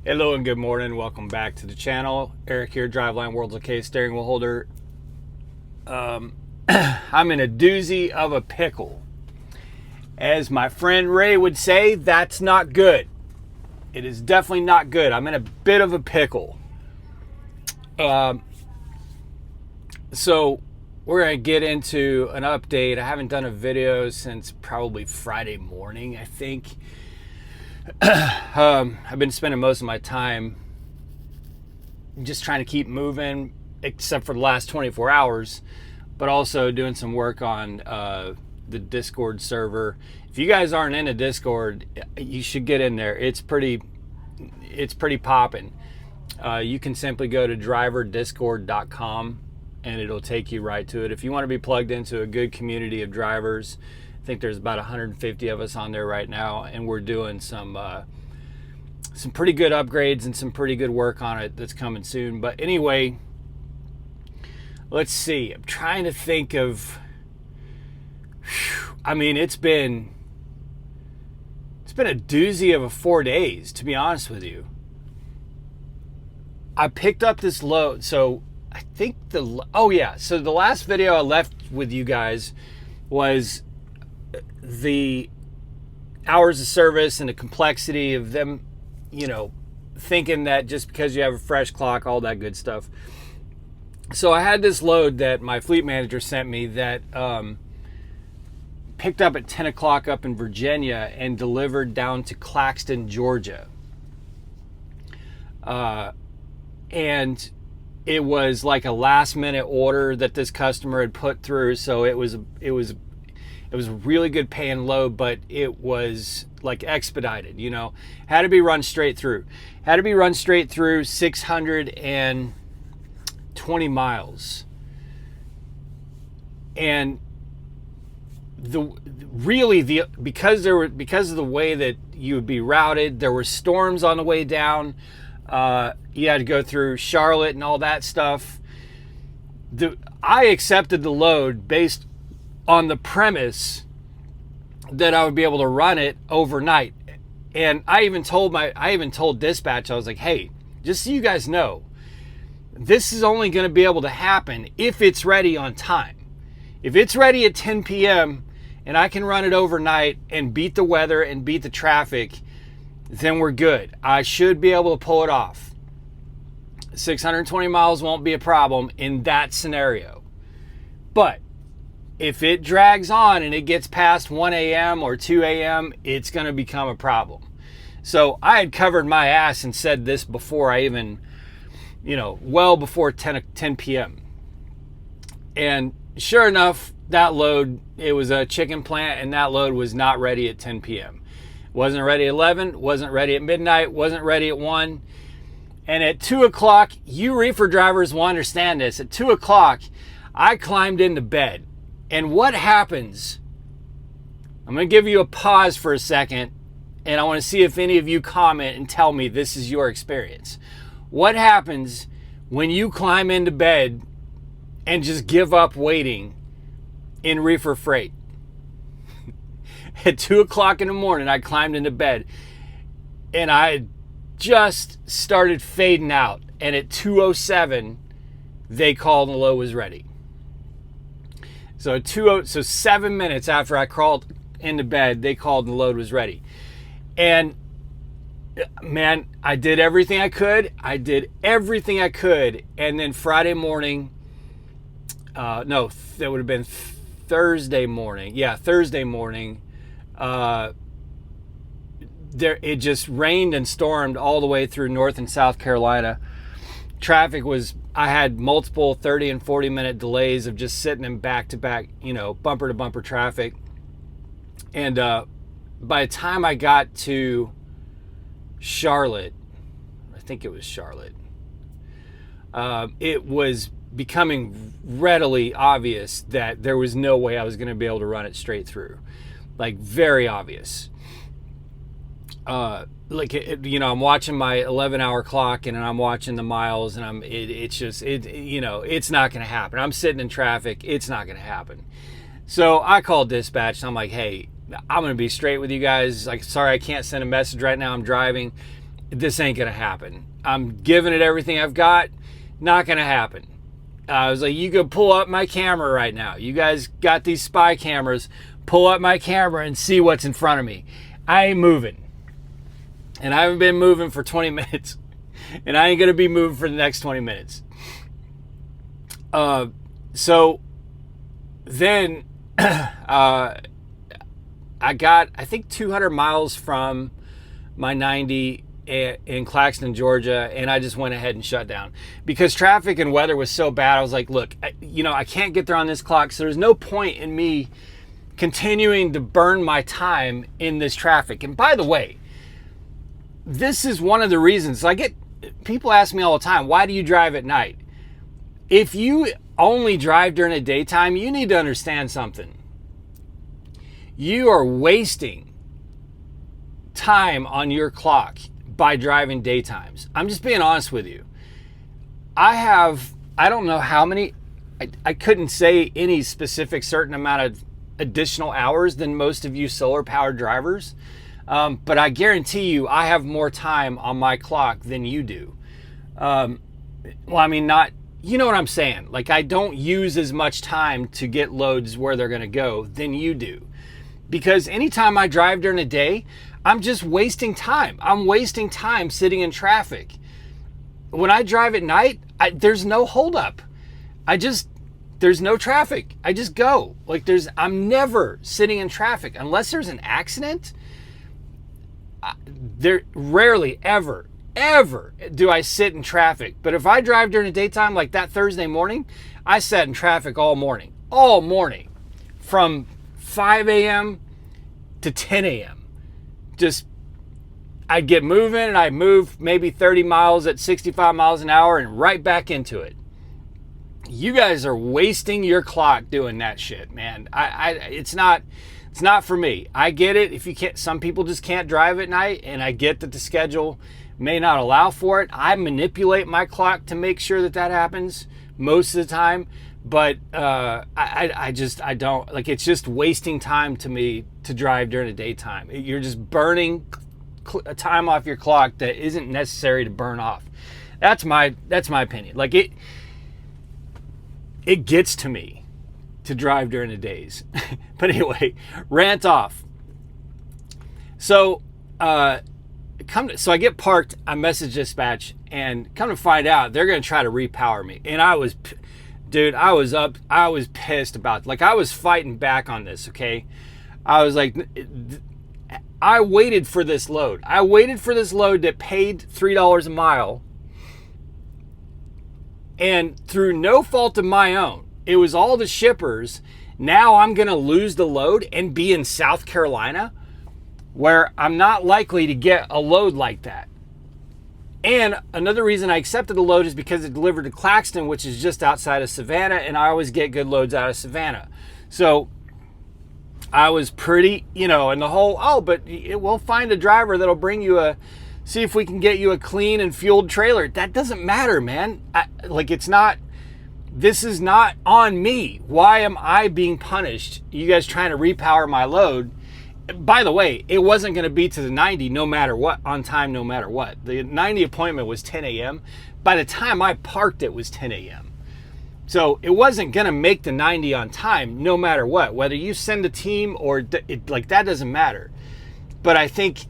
Hello and good morning. Welcome back to the channel. Eric here, Driveline World's okay steering wheel holder. I'm in a doozy of a pickle. As my friend Ray would say, that's not good. It is definitely not good. I'm in a bit of a pickle. So we're going to get into an update. I haven't done a video since probably Friday morning, I think. I've been spending most of my time just trying to keep moving, except for the last 24 hours, but also doing some work on the Discord server. If you guys aren't in a Discord, you should get in there. It's pretty popping. You can simply go to driverdiscord.com and it'll take you right to it. If you want to be plugged into a good community of drivers, I think there's about 150 of us on there right now, and we're doing some pretty good upgrades and some pretty good work on it that's coming soon. But anyway, let's see. I'm trying to think of. I mean, it's been a doozy of a 4 days, to be honest with you. I picked up this load, so I think so the last video I left with you guys was the hours of service and the complexity of them, thinking that just because you have a fresh clock, all that good stuff. So I had this load that my fleet manager sent me that picked up at 10 o'clock up in Virginia and delivered down to Claxton, Georgia. And it was like a last minute order that this customer had put through. So it was a really good paying load, but it was like expedited, had to be run straight through. 620 miles. And because of the way that you would be routed, there were storms on the way down. You had to go through Charlotte and all that stuff. I accepted the load based on the premise that I would be able to run it overnight. And I even told dispatch, I was like, hey, just so you guys know, this is only going to be able to happen if it's ready on time. If it's ready at 10 p.m. and I can run it overnight and beat the weather and beat the traffic, then we're good. I should be able to pull it off. 620 miles won't be a problem in that scenario. But if it drags on and it gets past 1 a.m. or 2 a.m., it's going to become a problem. So I had covered my ass and said this before I even, well before 10 p.m. And sure enough, that load, it was a chicken plant, and that load was not ready at 10 p.m. Wasn't ready at 11, wasn't ready at midnight, wasn't ready at 1. And at 2 o'clock, you reefer drivers will understand this. At 2 o'clock, I climbed into bed. And what happens, I'm going to give you a pause for a second, and I want to see if any of you comment and tell me this is your experience. What happens when you climb into bed and just give up waiting in reefer freight? At 2 o'clock in the morning, I climbed into bed, and I just started fading out. And at 2:07, they called and the load was ready. So 7 minutes after I crawled into bed, they called and the load was ready. And man, I did everything I could. And then Friday morning, that would have been Thursday morning. Yeah, Thursday morning. It just rained and stormed all the way through North and South Carolina. I had multiple 30 and 40 minute delays of just sitting in back-to-back, bumper to bumper traffic. And by the time I got to Charlotte, I think it was Charlotte, it was becoming readily obvious that there was no way I was going to be able to run it straight through. Like, very obvious. I'm watching my 11-hour clock and I'm watching the miles, and it's not going to happen. I'm sitting in traffic. It's not going to happen. So I called dispatch and I'm like, hey, I'm going to be straight with you guys. Like, sorry, I can't send a message right now. I'm driving. this ain't gonna happen. I'm giving it everything I've got. Not gonna happen. I was like, you could pull up my camera right now. You guys got these spy cameras. Pull up my camera and see what's in front of me. I ain't moving. And I haven't been moving for 20 minutes. And I ain't gonna be moving for the next 20 minutes. So then I got, I think, 200 miles from my 90 in Claxton, Georgia, and I just went ahead and shut down because traffic and weather was so bad. I was like, look, I can't get there on this clock, so there's no point in me continuing to burn my time in this traffic. And by the way, this is one of the reasons people ask me all the time, why do you drive at night? If you only drive during the daytime, you need to understand something. You are wasting time on your clock by driving daytimes. I'm just being honest with you. I don't know how many, I couldn't say any specific certain amount of additional hours than most of you solar powered drivers. But I guarantee you, I have more time on my clock than you do. Well, I mean, not, you know what I'm saying? Like, I don't use as much time to get loads where they're going to go than you do. Because anytime I drive during the day, I'm just wasting time. I'm wasting time sitting in traffic. When I drive at night, there's no holdup. There's no traffic. I just go. I'm never sitting in traffic unless there's an accident. There rarely ever do I sit in traffic. But if I drive during the daytime, like that Thursday morning, I sat in traffic all morning from 5 a.m. to 10 a.m. I'd get moving and I'd move maybe 30 miles at 65 miles an hour and right back into it. You guys are wasting your clock doing that shit, man. It's not for me. I get it. If you can't, some people just can't drive at night, and I get that the schedule may not allow for it. I manipulate my clock to make sure that happens most of the time. But I don't, like, it's just wasting time to me to drive during the daytime. You're just burning time off your clock that isn't necessary to burn off. That's my opinion. Like, it gets to me to drive during the days. But anyway, rant off. So I get parked, I message dispatch, and come to find out they're going to try to repower me. And I was pissed about it. Like, I was fighting back on this, okay? I was like, I waited for this load. I waited for this load that paid $3 a mile. And through no fault of my own, it was all the shippers. Now I'm going to lose the load and be in South Carolina, where I'm not likely to get a load like that. And another reason I accepted the load is because it delivered to Claxton, which is just outside of Savannah, and I always get good loads out of Savannah. So I was pretty, in the whole, but we'll find a driver that'll bring you see if we can get you a clean and fueled trailer. That doesn't matter, man. This is not on me. Why am I being punished? You guys trying to repower my load? By the way, it wasn't going to be to the 90 no matter what, on time no matter what. The 90 appointment was 10 a.m. By the time I parked, it was 10 a.m. So it wasn't going to make the 90 on time no matter what. Whether you send a team or that doesn't matter. But I think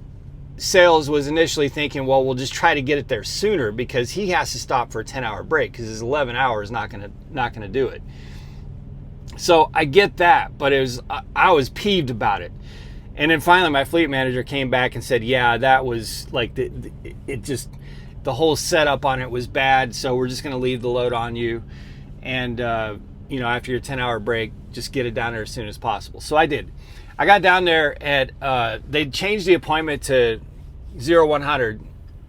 sales was initially thinking, well, we'll just try to get it there sooner because he has to stop for a 10-hour break because his 11 hours not going to do it. So I get that, but I was peeved about it. And then finally my fleet manager came back and said, yeah, that was like, the whole setup on it was bad, so we're just going to leave the load on you. And, after your 10-hour break, just get it down there as soon as possible. So I did. I got down there they changed the appointment to 0100,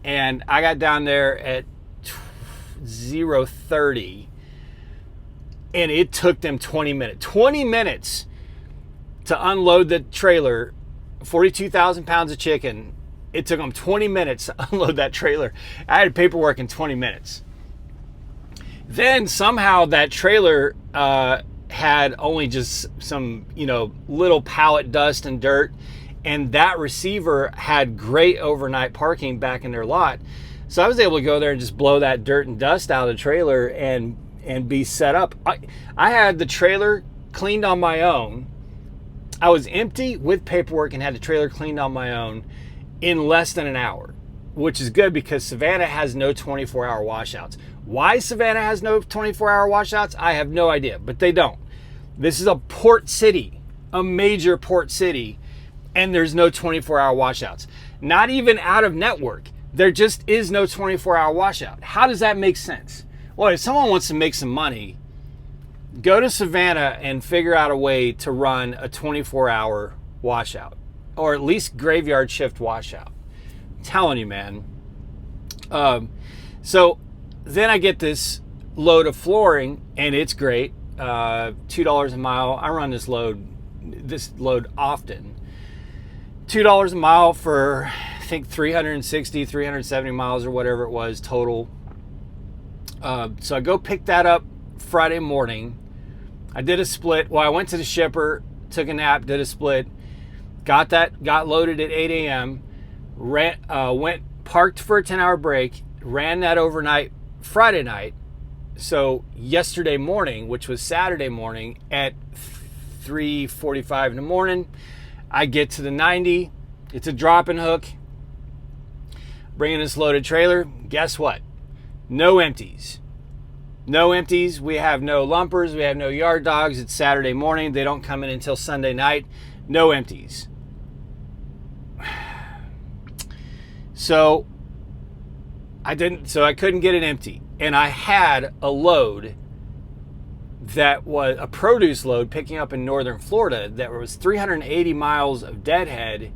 and I got down there at 0:30, and it took them 20 minutes. 20 minutes to unload the trailer, 42,000 pounds of chicken. It took them 20 minutes to unload that trailer. I had paperwork in 20 minutes. Then somehow that trailer had only just some, little pallet dust and dirt. And that receiver had great overnight parking back in their lot. So I was able to go there and just blow that dirt and dust out of the trailer and be set up. I had the trailer cleaned on my own. I was empty with paperwork and had the trailer cleaned on my own in less than an hour, which is good because Savannah has no 24-hour washouts. Why Savannah has no 24-hour washouts, I have no idea, but they don't. This is a port city, a major port city, and there's no 24-hour washouts. Not even out of network. There just is no 24-hour washout. How does that make sense? Well, if someone wants to make some money, go to Savannah and figure out a way to run a 24-hour washout, or at least graveyard shift washout. I'm telling you, man. So then I get this load of flooring, and it's great. $2 a mile. I run this load often. $2 a mile for, I think, 360, 370 miles or whatever it was total. So I go pick that up Friday morning. I did a split. Well, I went to the shipper, took a nap, did a split, got loaded at 8 a.m., went parked for a 10-hour break, ran that overnight Friday night. So yesterday morning, which was Saturday morning, at 3:45 in the morning, I get to the 90. It's a drop and hook. Bringing this loaded trailer. Guess what? No empties. No empties. We have no lumpers. We have no yard dogs. It's Saturday morning. They don't come in until Sunday night. No empties. So I couldn't get it empty. And I had a load that was a produce load picking up in northern Florida that was 380 miles of deadhead,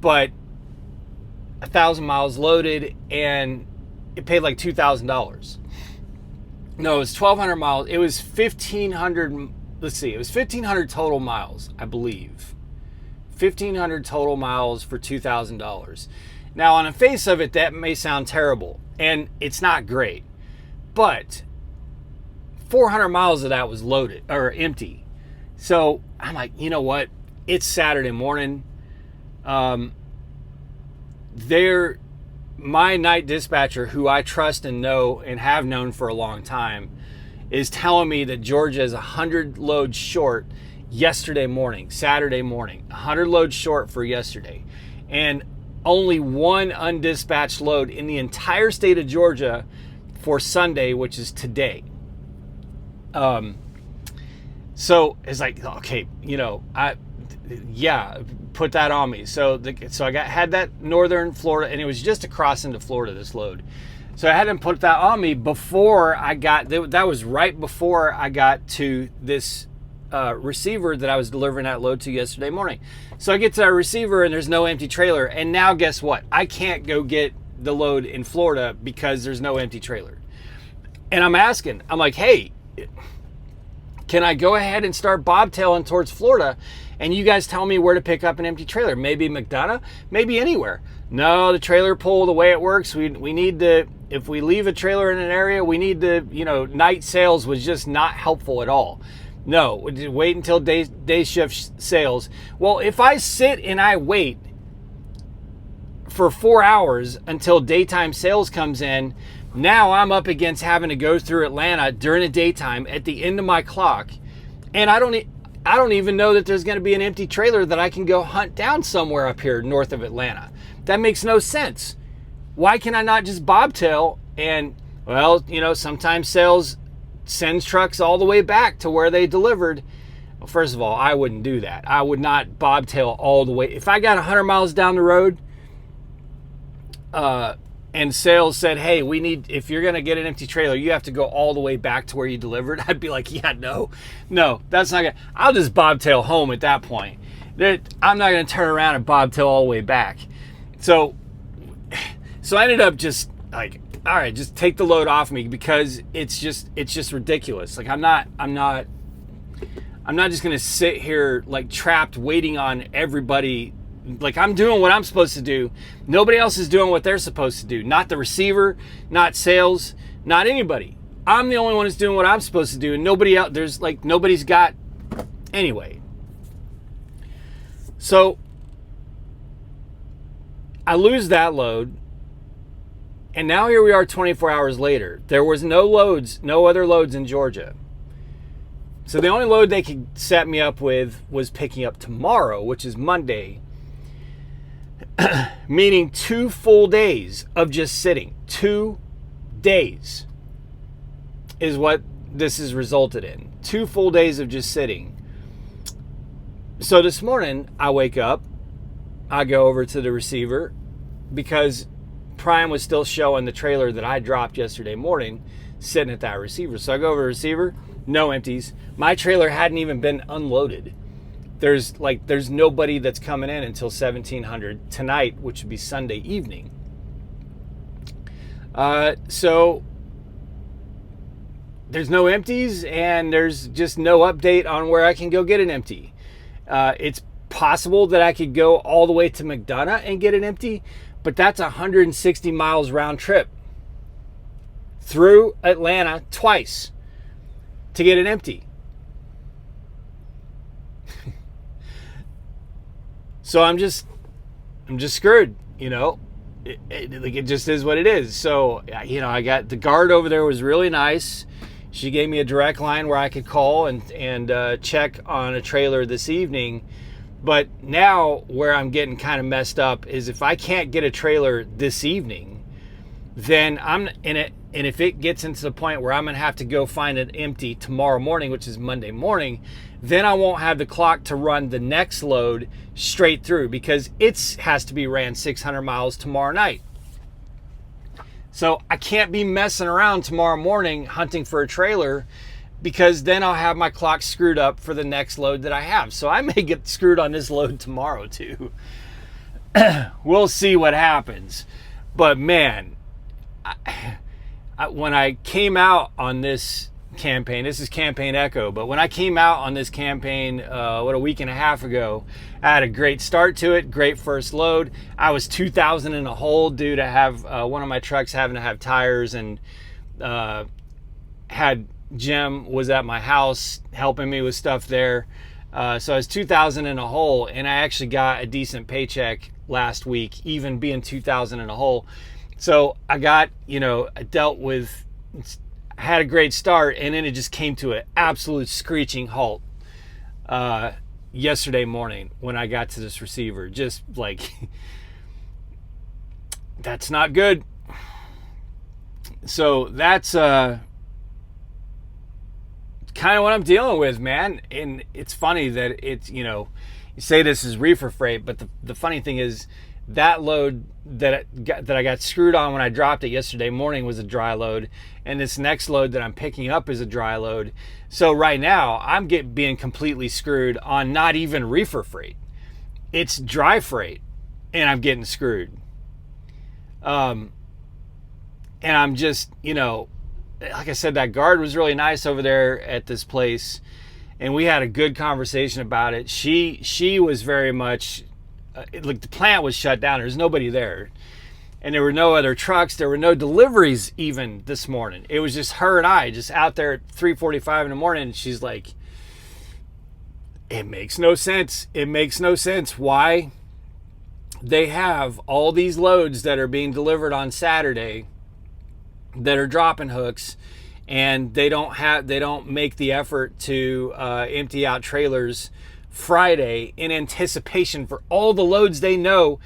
but 1,000 miles loaded, and it paid like $2,000. No, it was 1,200 miles. It was 1,500. Let's see. It was 1,500 total miles, I believe. 1,500 total miles for $2,000. Now, on the face of it, that may sound terrible, and it's not great. But 400 miles of that was loaded or empty. So I'm like, you know what? It's Saturday morning. My night dispatcher, who I trust and know and have known for a long time, is telling me that Georgia is 100 loads short yesterday morning, Saturday morning. 100 loads short for yesterday. And only one undispatched load in the entire state of Georgia for Sunday, which is today. So it's like, okay, put that on me. So I had that northern Florida, and it was just across into Florida, this load. So I had them put that on me before that was right before I got to this receiver that I was delivering that load to yesterday morning. So I get to that receiver, and there's no empty trailer. And now guess what? I can't go get the load in Florida because there's no empty trailer. And I'm like, hey, can I go ahead and start bobtailing towards Florida, and you guys tell me where to pick up an empty trailer? Maybe McDonough, maybe anywhere. No, the trailer pull, the way it works, we need to, if we leave a trailer in an area, we need to, night sales was just not helpful at all. No, wait until day shift sales. Well, if I sit and I wait for 4 hours until daytime sales comes in, now I'm up against having to go through Atlanta during the daytime at the end of my clock, and I don't even know that there's going to be an empty trailer that I can go hunt down somewhere up here north of Atlanta. That makes no sense. Why can I not just bobtail? And well, sometimes sales sends trucks all the way back to where they delivered. Well, first of all, I wouldn't do that. I would not bobtail all the way. If I got 100 miles down the road, and sales said, hey, if you're going to get an empty trailer, you have to go all the way back to where you delivered, I'd be like, yeah, no, that's not going to, I'll just bobtail home at that point. I'm not going to turn around and bobtail all the way back. So I ended up just like, all right, just take the load off me, because it's just ridiculous. Like I'm not just going to sit here like trapped waiting on everybody. Like I'm doing what I'm supposed to do. Nobody else is doing what they're supposed to do. Not the receiver, not sales, not anybody. I'm the only one who's doing what I'm supposed to do, and nobody else, nobody's got, anyway. So I lose that load. And now here we are 24 hours later. There was no other loads in Georgia. So the only load they could set me up with was picking up tomorrow, which is Monday. Meaning 2 full days of just sitting. 2 days is what this has resulted in. 2 full days of just sitting. So this morning, I wake up, I go over to the receiver because Prime was still showing the trailer that I dropped yesterday morning sitting at that receiver. So I go over to the receiver, no empties. My trailer hadn't even been unloaded. There's nobody that's coming in until 1700 tonight, which would be Sunday evening. So there's no empties, and there's just no update on where I can go get an empty. It's possible that I could go all the way to McDonough and get an empty, but that's 160 miles round trip through Atlanta twice to get an empty. So I'm just screwed, you know. It just is what it is. So, you know, I got the guard over there was really nice. She gave me a direct line where I could call and check on a trailer this evening. But now where I'm getting kind of messed up is if I can't get a trailer this evening, then I'm in it. And if it gets into the point where I'm going to have to go find an empty tomorrow morning, which is Monday morning, then I won't have the clock to run the next load straight through because it has to be ran 600 miles tomorrow night. So I can't be messing around tomorrow morning hunting for a trailer because then I'll have my clock screwed up for the next load that I have. So I may get screwed on this load tomorrow too. We'll see what happens. But man, when I came out on this campaign, this is campaign Echo, but when I came out on this campaign, a week and a half ago, I had a great start to it, great first load. I was 2,000 in a hole due to have one of my trucks having to have tires, and had Jim was at my house helping me with stuff there. So I was 2,000 in a hole, and I actually got a decent paycheck last week, even being 2,000 in a hole. So I got, I dealt with, had a great start, and then it just came to an absolute screeching halt yesterday morning when I got to this receiver. Just like, that's not good. So that's kind of what I'm dealing with, man. And it's funny that it's, you say this is reefer freight, but the funny thing is, that load that I got screwed on when I dropped it yesterday morning was a dry load, and this next load that I'm picking up is a dry load. So right now I'm being completely screwed on not even reefer freight. It's dry freight, and I'm getting screwed. And I'm just, like I said, that guard was really nice over there at this place, and we had a good conversation about it. She was very much. Like the plant was shut down. There's nobody there. And there were no other trucks. There were no deliveries even this morning. It was just her and I just out there at 3:45 in the morning. And she's like, it makes no sense. It makes no sense why they have all these loads that are being delivered on Saturday that are dropping hooks, and they don't make the effort to empty out trailers Friday in anticipation for all the loads they know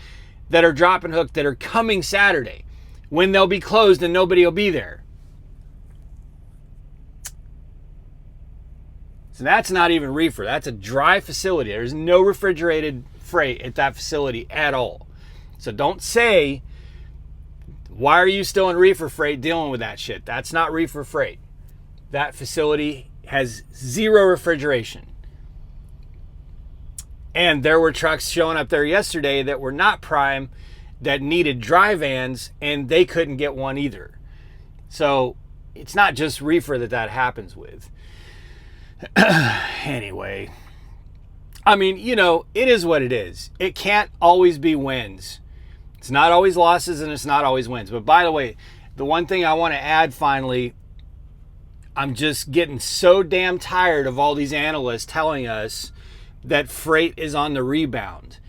that are dropping hook that are coming Saturday when they'll be closed and nobody will be there. So that's not even reefer. That's a dry facility. There's no refrigerated freight at that facility at all. So don't say, why are you still in reefer freight dealing with that shit? That's not reefer freight. That facility has zero refrigeration. And there were trucks showing up there yesterday that were not prime, that needed dry vans, and they couldn't get one either. So it's not just reefer that happens with. Anyway, I mean, it is what it is. It can't always be wins. It's not always losses, and it's not always wins. But by the way, the one thing I want to add finally, I'm just getting so damn tired of all these analysts telling us that freight is on the rebound.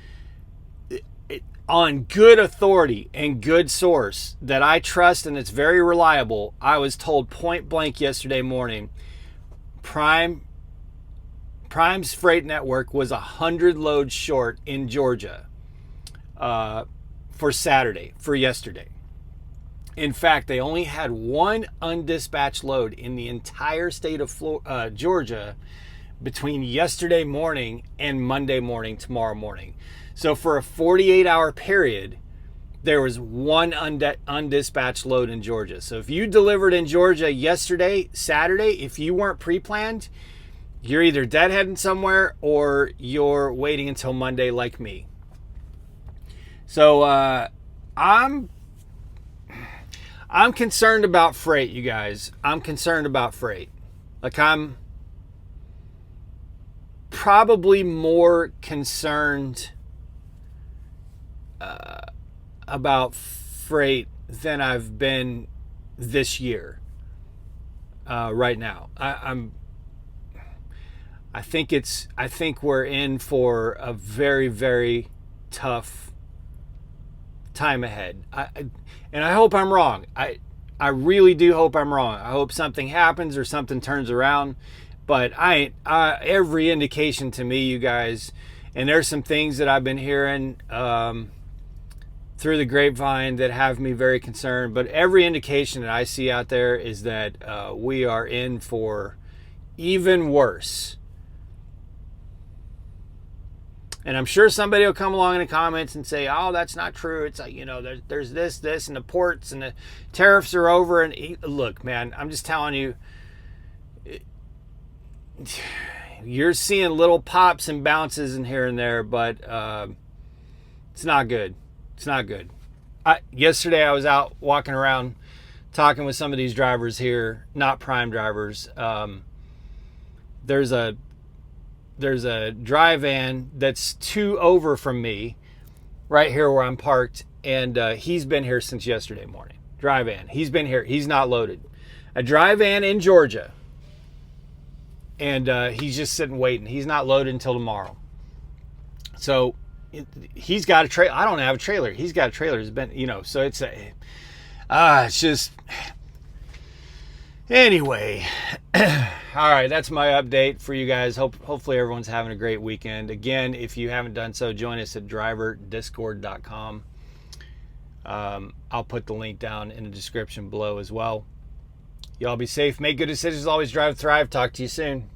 on good authority and good source that I trust and it's very reliable, I was told point blank yesterday morning, Prime's freight network was 100 loads short in Georgia for yesterday. In fact, they only had one undispatched load in the entire state of Georgia between yesterday morning and Monday morning, tomorrow morning. So for a 48-hour period, there was one undispatched load in Georgia. So if you delivered in Georgia yesterday, Saturday, if you weren't pre-planned, you're either deadheading somewhere or you're waiting until Monday like me. So I'm concerned about freight, you guys. I'm concerned about freight. Like, I'm probably more concerned about freight than I've been this year. Right now, I think we're in for a very, very tough time ahead. And I hope I'm wrong. I really do hope I'm wrong. I hope something happens or something turns around. But every indication to me, you guys, and there's some things that I've been hearing through the grapevine that have me very concerned. But every indication that I see out there is that we are in for even worse. And I'm sure somebody will come along in the comments and say, oh, that's not true. It's like, there's this, and the ports and the tariffs are over. And look, man, I'm just telling you, you're seeing little pops and bounces in here and there, but it's not good. It's not good. Yesterday I was out walking around talking with some of these drivers here, not Prime drivers. There's a dry van that's 2 over from me right here where I'm parked, and he's been here since yesterday morning. Dry van. He's been here. He's not loaded. A dry van in Georgia, and he's just sitting waiting. He's not loaded until tomorrow. So he's got a trailer. I don't have a trailer. He's got a trailer. It's been, so it's just, anyway. All right, that's my update for you guys. Hopefully everyone's having a great weekend. Again, if you haven't done so, join us at driverdiscord.com. I'll put the link down in the description below as well. Y'all be safe, make good decisions, always drive, thrive. Talk to you soon.